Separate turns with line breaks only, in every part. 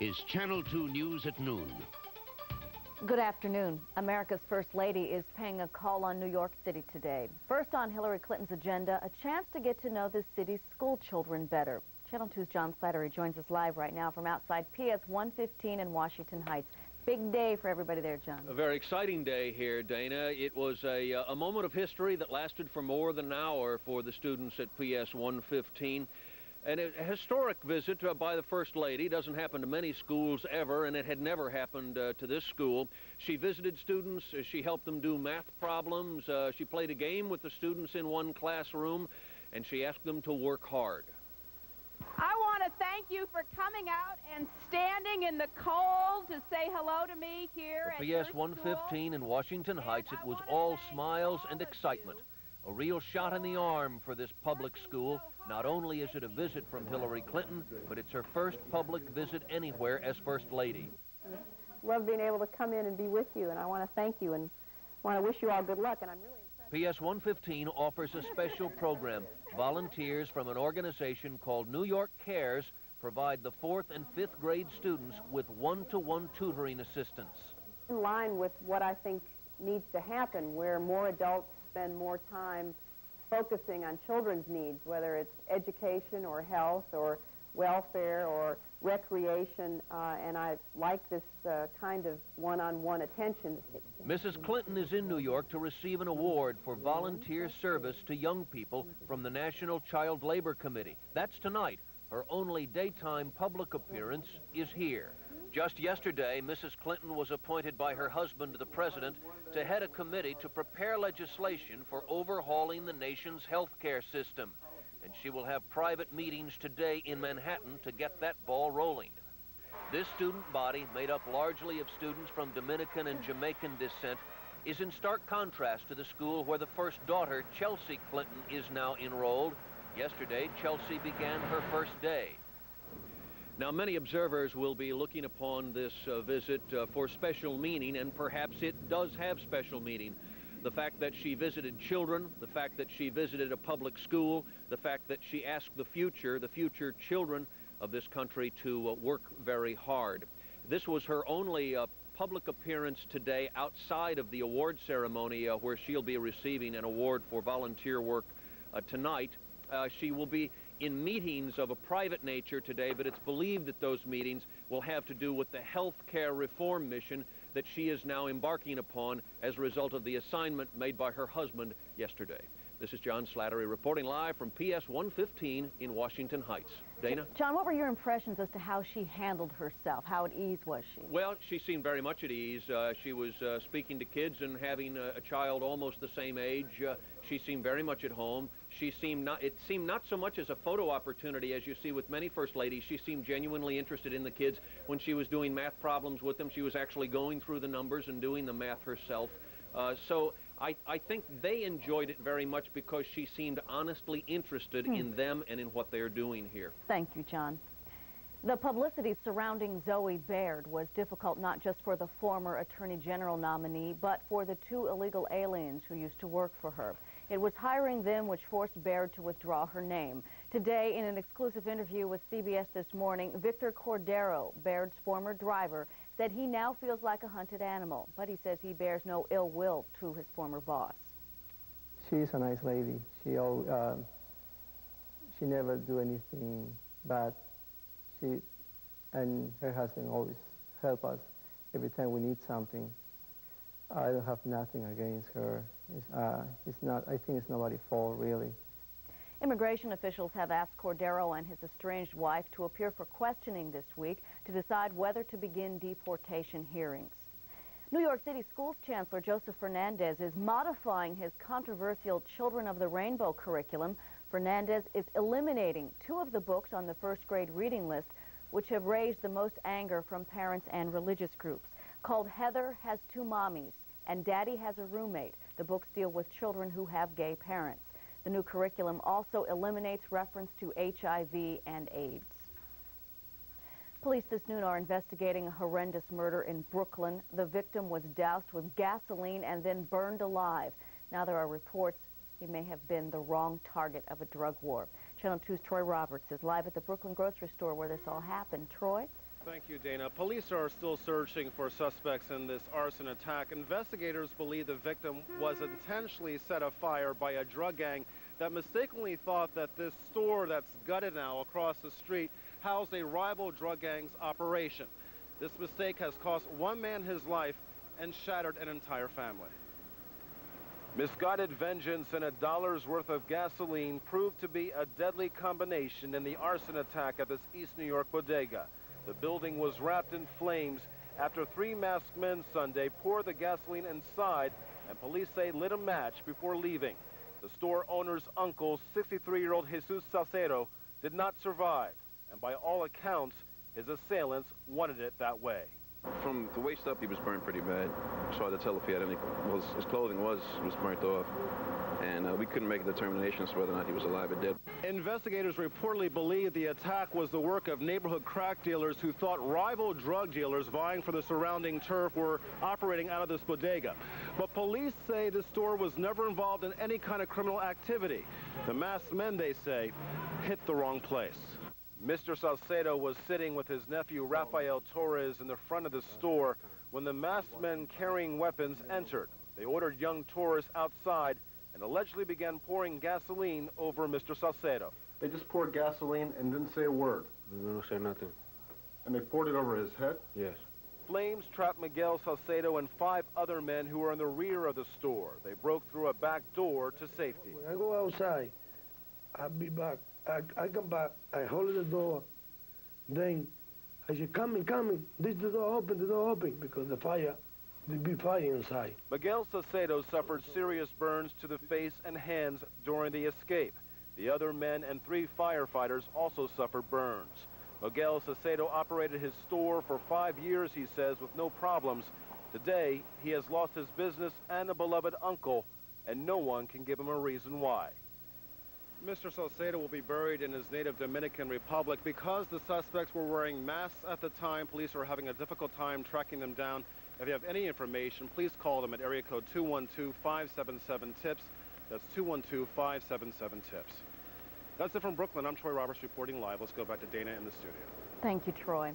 is Channel 2 News at noon.
Good afternoon. America's First Lady is paying a call on New York City today. First on Hillary Clinton's agenda, a chance to get to know the city's school children better. Channel 2's John Slattery joins us live right now from outside PS 115 in Washington Heights. Big day for everybody there, John.
A very exciting day here, Dana. It was a moment of history that lasted for more than an hour for the students at PS 115. And a historic visit by the First Lady. Doesn't happen to many schools ever, and it had never happened to this school. She visited students. She helped them do math problems. She played a game with the students in one classroom, and she asked them to work hard.
I want to thank you for coming out and standing in the cold to say hello to me here at
PS 115 in Washington Heights, it was all smiles and excitement. A real shot in the arm for this public school. Not only is it a visit from Hillary Clinton, but it's her first public visit anywhere as First Lady.
Love being able to come in and be with you, and I want to thank you and want to wish you all good luck. And I'm really impressed.
PS 115 offers a special program. Volunteers from an organization called New York Cares provide the 4th and 5th grade students with one-to-one tutoring assistance.
In line with what I think needs to happen, where more adults spend more time focusing on children's needs, whether it's education or health or welfare or recreation, and I like this kind of one-on-one attention.
Mrs. Clinton is in New York to receive an award for volunteer service to young people from the National Child Labor Committee. That's tonight. Her only daytime public appearance is here. Just yesterday, Mrs. Clinton was appointed by her husband, the president, to head a committee to prepare legislation for overhauling the nation's health care system. And she will have private meetings today in Manhattan to get that ball rolling. This student body, made up largely of students from Dominican and Jamaican descent, is in stark contrast to the school where the first daughter, Chelsea Clinton, is now enrolled. Yesterday, Chelsea began her first day. Now, many observers will be looking upon this visit for special meaning, and perhaps it does have special meaning. The fact that she visited children, the fact that she visited a public school, the fact that she asked the future children of this country to work very hard. This was her only public appearance today outside of the award ceremony where she'll be receiving an award for volunteer work tonight. She will be in meetings of a private nature today, but it's believed that those meetings will have to do with the health care reform mission that she is now embarking upon as a result of the assignment made by her husband yesterday. This is John Slattery reporting live from PS 115 in Washington Heights. Dana?
John, what were your impressions as to how she handled herself? How at ease was she?
Well, she seemed very much at ease. She was speaking to kids and having a child almost the same age. She seemed very much at home. It seemed not so much as a photo opportunity as you see with many First Ladies. She seemed genuinely interested in the kids. When she was doing math problems with them, she was actually going through the numbers and doing the math herself. So I think they enjoyed it very much because she seemed honestly interested in them and in what they're doing here.
Thank you, John. The publicity surrounding Zoe Baird was difficult not just for the former Attorney General nominee, but for the 2 illegal aliens who used to work for her. It was hiring them which forced Baird to withdraw her name. Today, in an exclusive interview with CBS this morning, Victor Cordero, Baird's former driver, said he now feels like a hunted animal, but he says he bears no ill will to his former boss.
She's a nice lady. She never do anything bad. She and her husband always help us every time we need something. I don't have nothing against her. It's not. I think it's nobody's fault, really.
Immigration officials have asked Cordero and his estranged wife to appear for questioning this week to decide whether to begin deportation hearings. New York City Schools Chancellor Joseph Fernandez is modifying his controversial Children of the Rainbow curriculum. Fernandez is eliminating 2 of the books on the first grade reading list, which have raised the most anger from parents and religious groups. Called Heather Has 2 Mommies and Daddy Has a Roommate, the books deal with children who have gay parents. The new curriculum also eliminates reference to HIV and AIDS. Police this noon are investigating a horrendous murder in Brooklyn. The victim was doused with gasoline and then burned alive. Now there are reports he may have been the wrong target of a drug war. Channel 2's Troy Roberts is live at the Brooklyn grocery store where this all happened. Troy?
Thank you, Dana. Police are still searching for suspects in this arson attack. Investigators believe the victim was intentionally set afire by a drug gang that mistakenly thought that this store that's gutted now across the street housed a rival drug gang's operation. This mistake has cost one man his life and shattered an entire family. Misguided vengeance and $1's worth of gasoline proved to be a deadly combination in the arson attack at this East New York bodega. The building was wrapped in flames after 3 masked men Sunday poured the gasoline inside, and police say lit a match before leaving. The store owner's uncle, 63-year-old Jesus Salcedo, did not survive, and by all accounts, his assailants wanted it that way.
From the waist up, he was burned pretty bad. It's hard to tell if he had any. His clothing was burnt off, and we couldn't make a determination as to whether or not he was alive or dead.
Investigators reportedly believe the attack was the work of neighborhood crack dealers who thought rival drug dealers vying for the surrounding turf were operating out of this bodega. But police say the store was never involved in any kind of criminal activity. The masked men, they say, hit the wrong place. Mr. Salcedo was sitting with his nephew Rafael Torres in the front of the store when the masked men carrying weapons entered. They ordered young Torres outside and allegedly began pouring gasoline over Mr. Salcedo.
They just poured gasoline and didn't say a word?
No, say nothing.
And they poured it over his head?
Yes.
Flames trapped Miguel Salcedo and 5 other men who were in the rear of the store. They broke through a back door to safety.
When I go outside, I'll be back. I come back, I hold the door, then I say, coming, this the door open, because there'll be fire inside.
Miguel Salcedo suffered serious burns to the face and hands during the escape. The other men and 3 firefighters also suffered burns. Miguel Salcedo operated his store for 5 years, he says, with no problems. Today, he has lost his business and a beloved uncle, and no one can give him a reason why. Mr. Salcedo will be buried in his native Dominican Republic. Because the suspects were wearing masks at the time, police are having a difficult time tracking them down. If you have any information, please call them at area code 212-577-TIPS. That's 212-577-TIPS. That's it from Brooklyn. I'm Troy Roberts reporting live. Let's go back to Dana in the studio.
Thank you, Troy.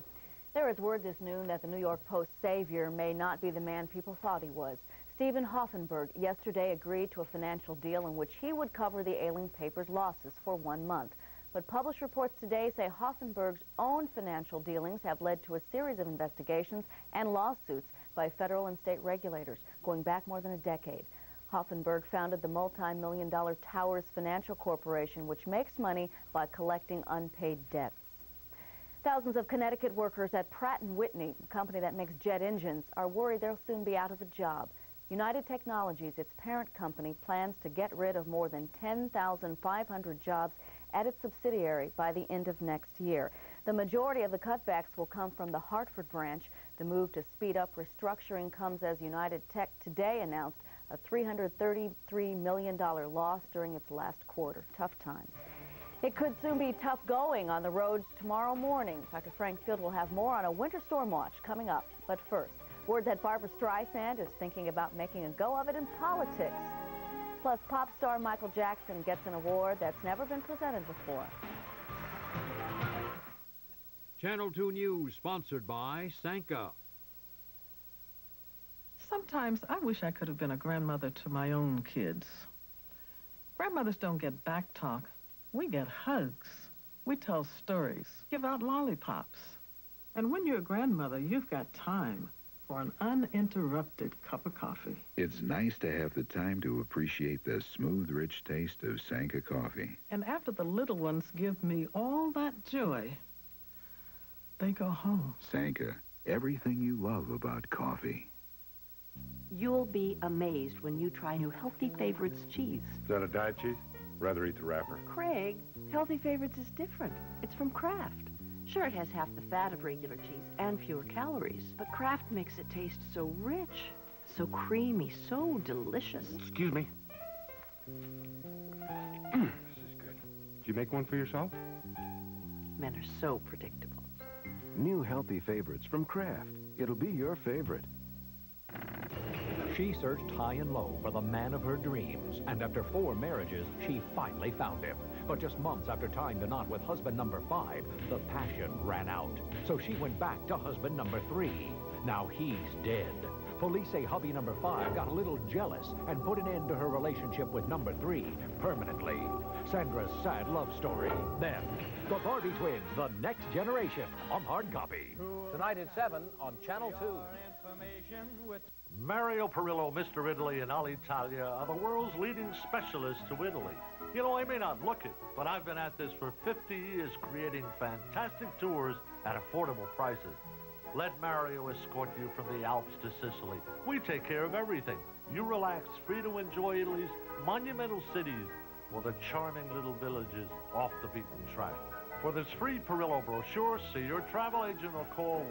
There is word this noon that the New York Post savior may not be the man people thought he was. Stephen Hoffenberg yesterday agreed to a financial deal in which he would cover the ailing paper's losses for 1 month. But published reports today say Hoffenberg's own financial dealings have led to a series of investigations and lawsuits by federal and state regulators going back more than a decade. Hoffenberg founded the multi-million-dollar Towers Financial Corporation, which makes money by collecting unpaid debts. Thousands of Connecticut workers at Pratt & Whitney, a company that makes jet engines, are worried they'll soon be out of a job. United Technologies, its parent company, plans to get rid of more than 10,500 jobs at its subsidiary by the end of next year. The majority of the cutbacks will come from the Hartford branch. The move to speed up restructuring comes as United Tech today announced a $333 million loss during its last quarter. Tough times. It could soon be tough going on the roads tomorrow morning. Dr. Frank Field will have more on a winter storm watch coming up. But first, word that Barbra Streisand is thinking about making a go of it in politics. Plus, pop star Michael Jackson gets an award that's never been presented before.
Channel 2 News, sponsored by Sanka.
Sometimes I wish I could have been a grandmother to my own kids. Grandmothers don't get back talk. We get hugs. We tell stories, give out lollipops. And when you're a grandmother, you've got time for an uninterrupted cup of coffee.
It's nice to have the time to appreciate the smooth, rich taste of Sanka coffee.
And after the little ones give me all that joy, they go home.
Sanka, everything you love about coffee.
You'll be amazed when you try new Healthy Favorites cheese.
Is that a diet cheese? Rather eat the wrapper.
Craig, Healthy Favorites is different. It's from Kraft. Sure, it has half the fat of regular cheese and fewer calories, but Kraft makes it taste so rich, so creamy, so delicious.
Excuse me. This is good. Did you make one for yourself?
Men are so predictable.
New Healthy Favorites from Kraft. It'll be your favorite.
She searched high and low for the man of her dreams, and after 4 marriages, she finally found him. But just months after tying the knot with husband number 5, the passion ran out. So she went back to husband number 3. Now he's dead. Police say hubby number 5 got a little jealous and put an end to her relationship with number 3 permanently. Sandra's sad love story. Then, the Barbie Twins, the next generation on hard copy.
Tonight at 7 on Channel 2.
Mario Perillo, Mr. Italy, and Alitalia are the world's leading specialists to Italy. You know, I may not look it, but I've been at this for 50 years creating fantastic tours at affordable prices. Let Mario escort you from the Alps to Sicily. We take care of everything. You relax, free to enjoy Italy's monumental cities or the charming little villages off the beaten track. For this free Perillo brochure, see your travel agent or call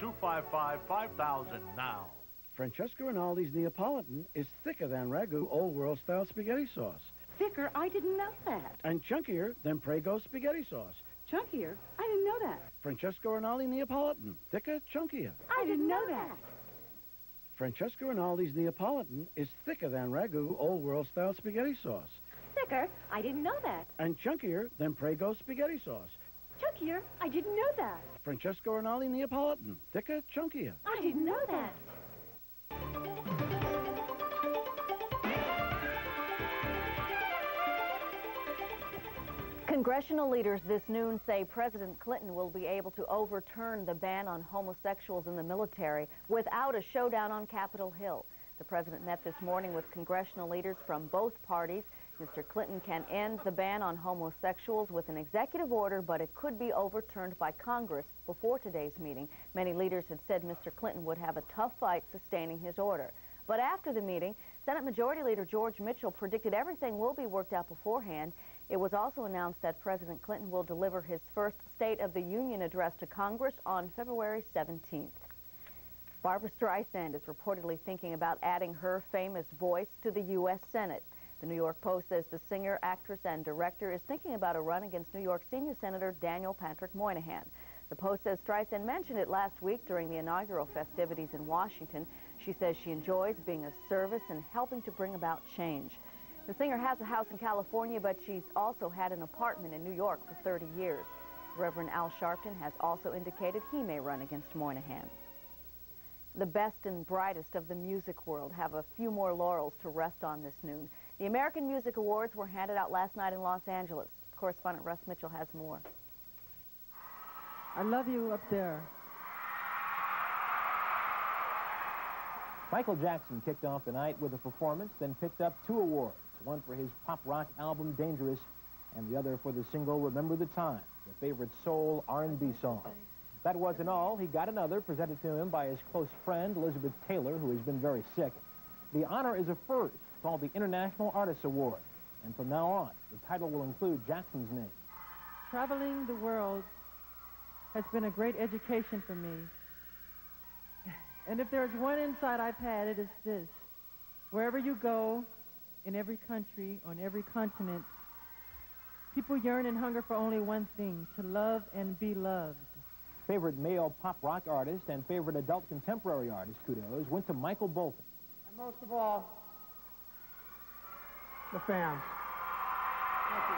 1-800-255-5000 now.
Francesca Rinaldi's Neapolitan is thicker than Ragu Old World Style spaghetti sauce.
Thicker? I didn't know that.
And chunkier than Prego spaghetti sauce.
Chunkier? I didn't know that.
Francesca Rinaldi Neapolitan. Thicker, chunkier.
I didn't know that.
Francesca Rinaldi's Neapolitan is thicker than Ragu Old World Style spaghetti sauce.
Thicker? I didn't know that.
And chunkier than Prego spaghetti sauce.
Chunkier? I didn't know that.
Francesca Rinaldi Neapolitan. Thicker, chunkier.
I didn't know that.
Congressional leaders this noon say President Clinton will be able to overturn the ban on homosexuals in the military without a showdown on Capitol Hill. The president met this morning with congressional leaders from both parties. Mr. Clinton can end the ban on homosexuals with an executive order, but it could be overturned by Congress before today's meeting. Many leaders had said Mr. Clinton would have a tough fight sustaining his order. But after the meeting, Senate Majority Leader George Mitchell predicted everything will be worked out beforehand. It was also announced that President Clinton will deliver his first State of the Union address to Congress on February 17th. Barbra Streisand is reportedly thinking about adding her famous voice to the U.S. Senate. The New York Post says the singer, actress, and director is thinking about a run against New York Senior Senator Daniel Patrick Moynihan. The Post says Streisand mentioned it last week during the inaugural festivities in Washington. She says she enjoys being of service and helping to bring about change. The singer has a house in California, but she's also had an apartment in New York for 30 years. Reverend Al Sharpton has also indicated he may run against Moynihan. The best and brightest of the music world have a few more laurels to rest on this noon. The American Music Awards were handed out last night in Los Angeles. Correspondent Russ Mitchell has more.
I love you up there.
Michael Jackson kicked off the night with a performance, then picked up 2 awards, one for his pop rock album Dangerous, and the other for the single Remember the Time, the favorite soul R&B song. That wasn't all. He got another presented to him by his close friend Elizabeth Taylor, who has been very sick. The honor is a first, called the International Artists Award, and from now on, the title will include Jackson's name.
Traveling the world has been a great education for me. And if there's one insight I've had, it is this. Wherever you go, in every country, on every continent, people yearn and hunger for only one thing, to love and be loved.
Favorite male pop rock artist and favorite adult contemporary artist kudos went to Michael Bolton.
And most of all, the fans. Thank you.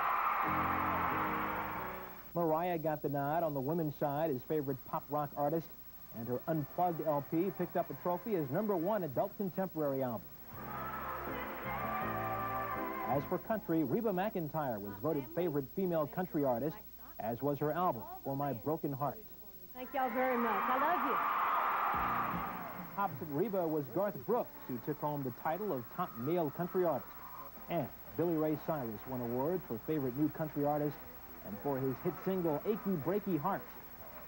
Mariah got the nod on the women's side as favorite pop rock artist, and her Unplugged LP picked up a trophy as #1 adult contemporary album. As for country, Reba McEntire was voted favorite female country artist, as was her album, For My Broken Heart.
Thank y'all very much. I love you.
Opposite Reba was Garth Brooks, who took home the title of top male country artist. And Billy Ray Cyrus won awards for favorite new country artist and for his hit single, Achy Breaky Heart.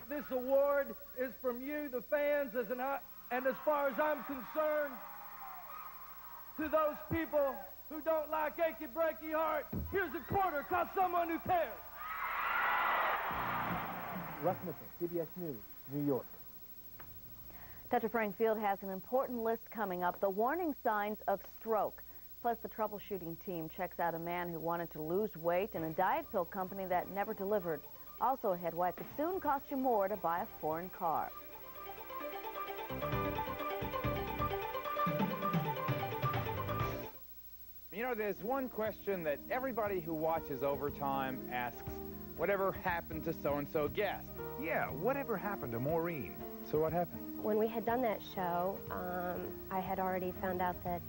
This award is from you, the fans, and as far as I'm concerned, to those people who don't like Achy Breaky Heart, here's a quarter, cause someone who cares.
Russ Mitchell, CBS News, New York.
Tetra Frank Field has an important list coming up, the warning signs of stroke. Plus, the troubleshooting team checks out a man who wanted to lose weight in a diet pill company that never delivered. Also ahead, why it could soon cost you more to buy a foreign car.
You know, there's one question that everybody who watches Overtime asks. Whatever happened to so-and-so guest?
Yeah, whatever happened to Maureen?
So what happened?
When we had done that show, I had already found out that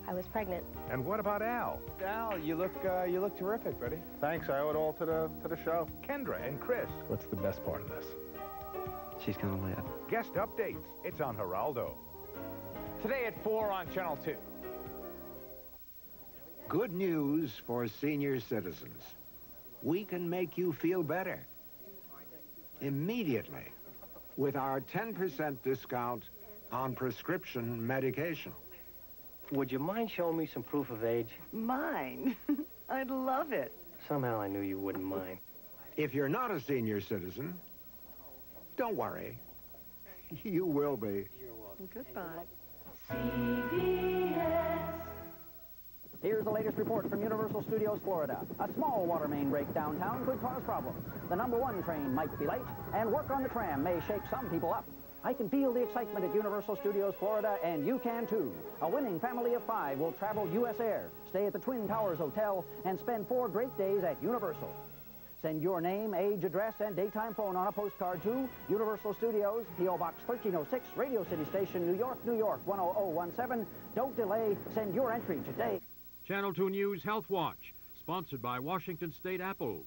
I was pregnant.
And what about Al?
Al, you look terrific, buddy.
Thanks, I owe it all to the show.
Kendra and Chris.
What's the best part of this?
She's gonna live.
Guest updates. It's on Geraldo.
Today at 4 on Channel 2.
Good news for senior citizens. We can make you feel better immediately with our 10% discount on prescription medication.
Would you mind showing me some proof of age?
Mine? I'd love it.
Somehow I knew you wouldn't mind.
If you're not a senior citizen, don't worry. You will be.
You're welcome. Goodbye.
CBS. Here's the latest report from Universal Studios, Florida. A small water main break downtown could cause problems. The #1 train might be late, and work on the tram may shake some people up. I can feel the excitement at Universal Studios, Florida, and you can too. A winning family of 5 will travel U.S. Air, stay at the Twin Towers Hotel, and spend 4 great days at Universal. Send your name, age, address, and daytime phone on a postcard to Universal Studios, P.O. Box 1306, Radio City Station, New York, New York, 10017. Don't delay. Send your entry today.
Channel 2 News Health Watch, sponsored by Washington State Apples.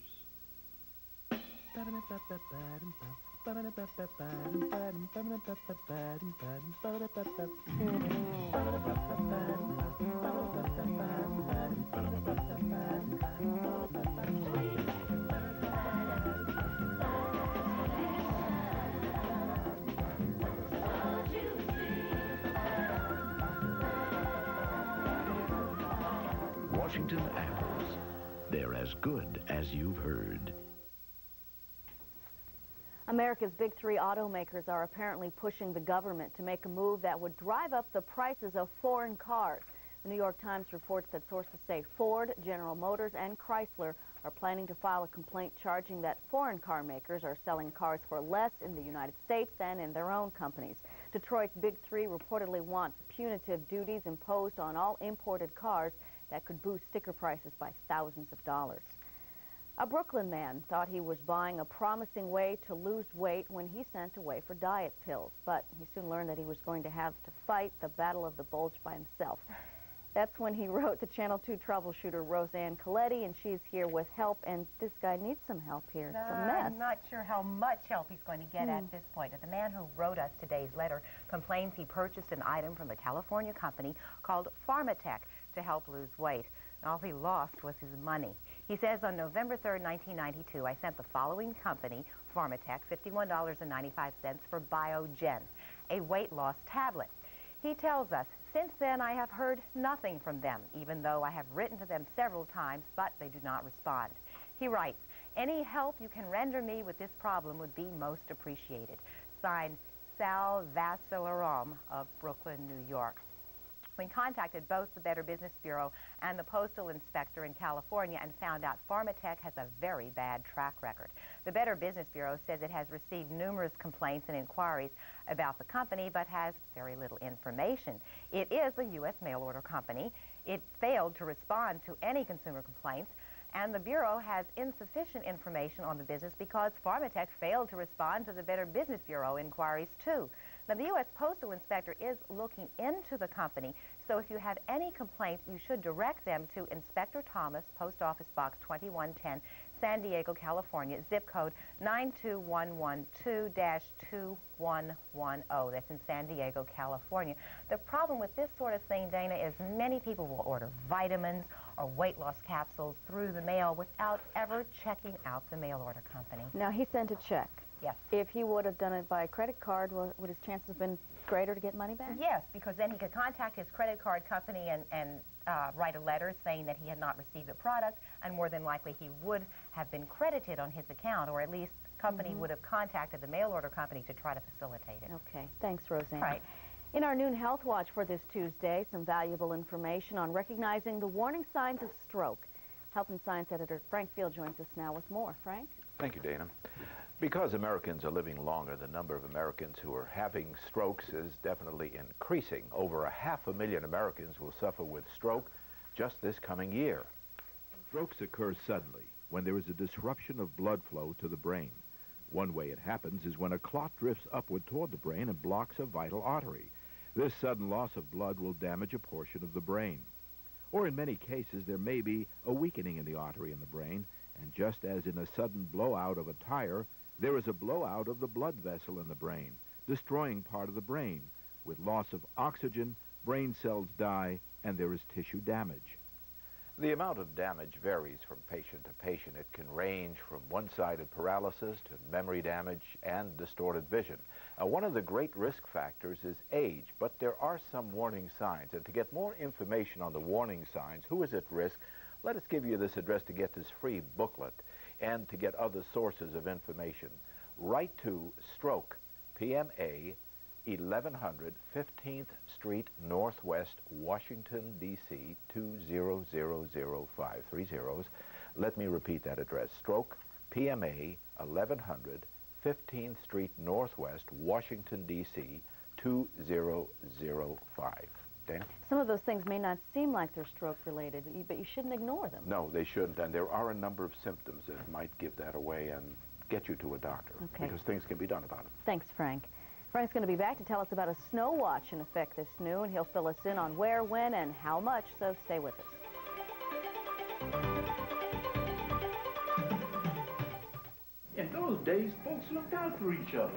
Washington apples. They're as good as you've heard.
America's big 3 automakers are apparently pushing the government to make a move that would drive up the prices of foreign cars. The New York Times reports that sources say Ford, General Motors, and Chrysler are planning to file a complaint charging that foreign car makers are selling cars for less in the United States than in their own companies. Detroit's big 3 reportedly want punitive duties imposed on all imported cars that could boost sticker prices by thousands of dollars. A Brooklyn man thought he was buying a promising way to lose weight when he sent away for diet pills, but he soon learned that he was going to have to fight the battle of the bulge by himself. That's when he wrote to Channel 2 troubleshooter Roseanne Coletti, and she's here with help, and this guy needs some help here. It's a mess.
I'm not sure how much help he's going to get at this point. The man who wrote us today's letter complains he purchased an item from a California company called Pharmatech to help lose weight. All he lost was his money. He says on November 3rd, 1992, I sent the following company, Pharmatech, $51.95 for Biogen, a weight loss tablet. He tells us, since then I have heard nothing from them, even though I have written to them several times, but they do not respond. He writes, any help you can render me with this problem would be most appreciated. Signed, Sal Vassilarom of Brooklyn, New York. We contacted both the Better Business Bureau and the Postal Inspector in California and found out Pharmatech has a very bad track record. The Better Business Bureau says it has received numerous complaints and inquiries about the company, but has very little information. It is a U.S. mail-order company. It failed to respond to any consumer complaints, and the Bureau has insufficient information on the business because Pharmatech failed to respond to the Better Business Bureau inquiries, too. Now, the U.S. Postal Inspector is looking into the company, so if you have any complaints, you should direct them to Inspector Thomas, Post Office Box 2110, San Diego, California, zip code 92112-2110. That's in San Diego, California. The problem with this sort of thing, Dana, is many people will order vitamins or weight loss capsules through the mail without ever checking out the mail order company.
Now, he sent a check.
Yes.
If he would have done it by credit card, would his chances have been greater to get money back?
Yes, because then he could contact his credit card company and write a letter saying that he had not received the product, and more than likely he would have been credited on his account, or at least the company would have contacted the mail order company to try to facilitate it.
Okay. Thanks, Roseanne.
Right.
In our noon health watch for this Tuesday, some valuable information on recognizing the warning signs of stroke. Health and Science editor Frank Field joins us now with more. Frank?
Thank you, Dana. Because Americans are living longer, the number of Americans who are having strokes is definitely increasing. Over 500,000 Americans will suffer with stroke just this coming year.
Strokes occur suddenly when there is a disruption of blood flow to the brain. One way it happens is when a clot drifts upward toward the brain and blocks a vital artery. This sudden loss of blood will damage a portion of the brain. Or in many cases, there may be a weakening in the artery in the brain, and just as in a sudden blowout of a tire, there is a blowout of the blood vessel in the brain, destroying part of the brain. With loss of oxygen, brain cells die, and there is tissue damage.
The amount of damage varies from patient to patient. It can range from one-sided paralysis to memory damage and distorted vision. One of the great risk factors is age, but there are some warning signs. And to get more information on the warning signs, who is at risk, let us give you this address to get this free booklet and to get other sources of information. Write to Stroke, PMA, 1100 15th Street Northwest, Washington, D.C., 20005, 3 zeros. Let me repeat that address. Stroke, PMA, 1100 15th Street Northwest, Washington, D.C., 2005. Dana?
Some of those things may not seem like they're stroke-related, but you shouldn't ignore them.
No, they shouldn't, and there are a number of symptoms that might give that away and get you to a doctor, because things can be done about it.
Thanks, Frank. Frank's going to be back to tell us about a snow watch in effect this noon. He'll fill us in on where, when, and how much, so stay with us.
In those days, folks looked out for each other.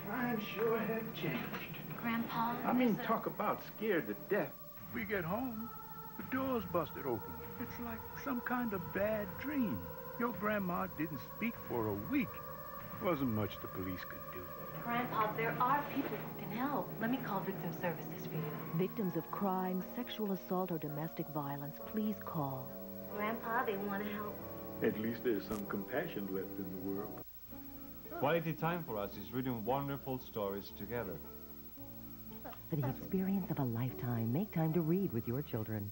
Times sure have changed.
Grandpa,
I mean, talk about scared to death. We get home, the door's busted open. It's like some kind of bad dream. Your grandma didn't speak for a week. Wasn't much the police could do.
Grandpa, there are people who can help. Let me call victim services for you.
Victims of crime, sexual assault, or domestic violence, please call.
Grandpa, they want to help.
At least there's some compassion left in the world.
Quality time for us is reading wonderful stories together.
For the experience of a lifetime, make time to read with your children.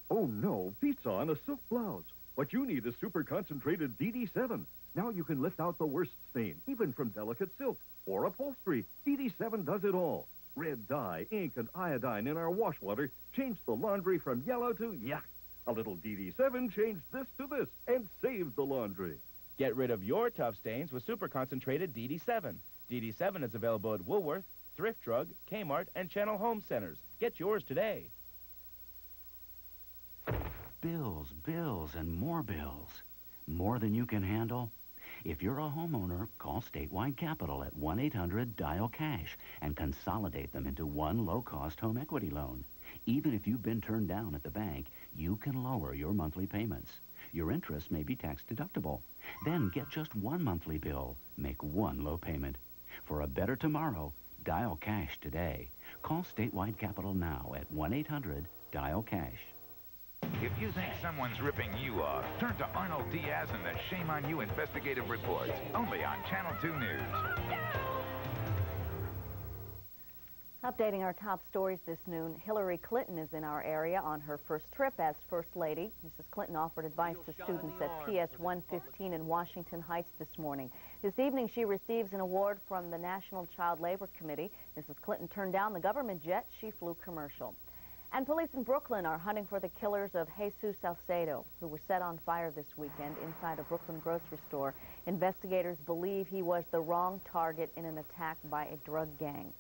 Oh no, pizza on a silk blouse. What you need is super concentrated DD7. Now you can lift out the worst stain, even from delicate silk or upholstery. DD7 does it all. Red dye, ink, and iodine in our wash water changed the laundry from yellow to yuck. A little DD7 changed this to this and saved the laundry.
Get rid of your tough stains with super concentrated DD7. DD7 is available at Woolworth, Thrift Drug, Kmart, and Channel Home Centers. Get yours today.
Bills, bills, and more bills. More than you can handle? If you're a homeowner, call Statewide Capital at 1-800-DIAL-CASH and consolidate them into one low-cost home equity loan. Even if you've been turned down at the bank, you can lower your monthly payments. Your interest may be tax-deductible. Then get just one monthly bill. Make one low payment. For a better tomorrow, dial CASH today. Call Statewide Capital now at 1-800-DIAL-CASH.
If you think someone's ripping you off, turn to Arnold Diaz and the Shame on You investigative reports, only on Channel 2 News.
Updating our top stories this noon, Hillary Clinton is in our area on her first trip as First Lady. Mrs. Clinton offered advice to students at PS 115 in Washington Heights this morning. This evening, she receives an award from the National Child Labor Committee. Mrs. Clinton turned down the government jet. She flew commercial. And police in Brooklyn are hunting for the killers of Jesus Salcedo, who was set on fire this weekend inside a Brooklyn grocery store. Investigators believe he was the wrong target in an attack by a drug gang.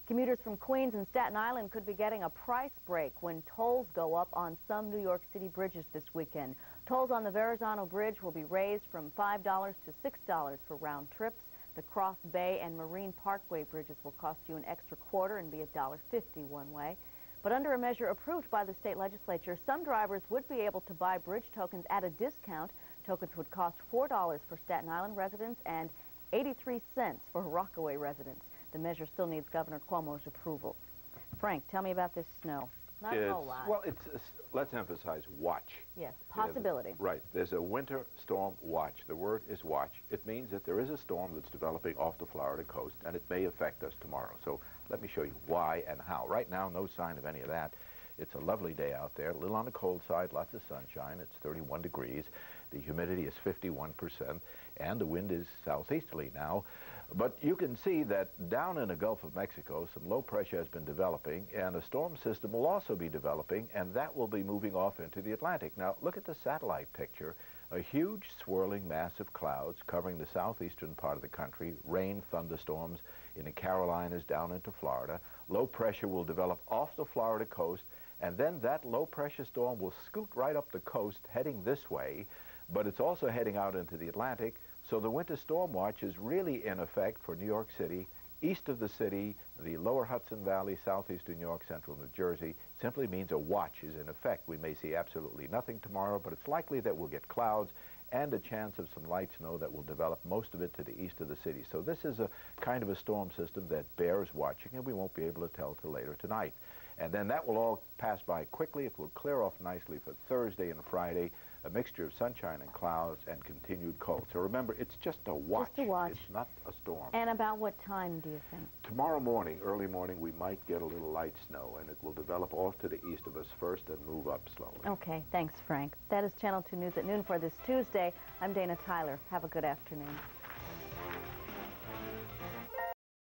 Commuters from Queens and Staten Island could be getting a price break when tolls go up on some New York City bridges this weekend. Tolls on the Verrazano Bridge will be raised from $5 to $6 for round trips. The Cross Bay and Marine Parkway bridges will cost you an extra quarter and be $1.50 one way. But under a measure approved by the state legislature, some drivers would be able to buy bridge tokens at a discount. Tokens would cost $4 for Staten Island residents and 83 cents for Rockaway residents. The measure still needs Governor Cuomo's approval. Frank, tell me about this snow. Not a whole lot.
Well, let's emphasize watch.
Yes, possibility.
Right. There's a winter storm watch. The word is watch. It means that there is a storm that's developing off the Florida coast, and it may affect us tomorrow. So let me show you why and how. Right now, no sign of any of that. It's a lovely day out there, a little on the cold side, lots of sunshine. It's 31 degrees. The humidity is 51%, and the wind is southeasterly now. But you can see that down in the Gulf of Mexico, some low pressure has been developing, and a storm system will also be developing, and that will be moving off into the Atlantic. Now, look at the satellite picture. A huge swirling mass of clouds covering the southeastern part of the country, rain, thunderstorms in the Carolinas down into Florida. Low pressure will develop off the Florida coast, and then that low pressure storm will scoot right up the coast heading this way, but it's also heading out into the Atlantic. So the winter storm watch is really in effect for New York City, east of the city, the lower Hudson Valley, southeastern New York, central New Jersey. Simply means a watch is in effect. We may see absolutely nothing tomorrow, but it's likely that we'll get clouds and a chance of some light snow that will develop, most of it to the east of the city. So this is a kind of a storm system that bears watching, and we won't be able to tell till later tonight. And then that will all pass by quickly. It will clear off nicely for Thursday and Friday, a mixture of sunshine and clouds and continued cold. So remember, it's just a watch.
Just a watch.
It's not a storm.
And about what time do you think?
Tomorrow morning, early morning, we might get a little light snow, and it will develop off to the east of us first and move up slowly.
Okay, thanks, Frank. That is Channel 2 News at noon for this Tuesday. I'm Dana Tyler. Have a good afternoon.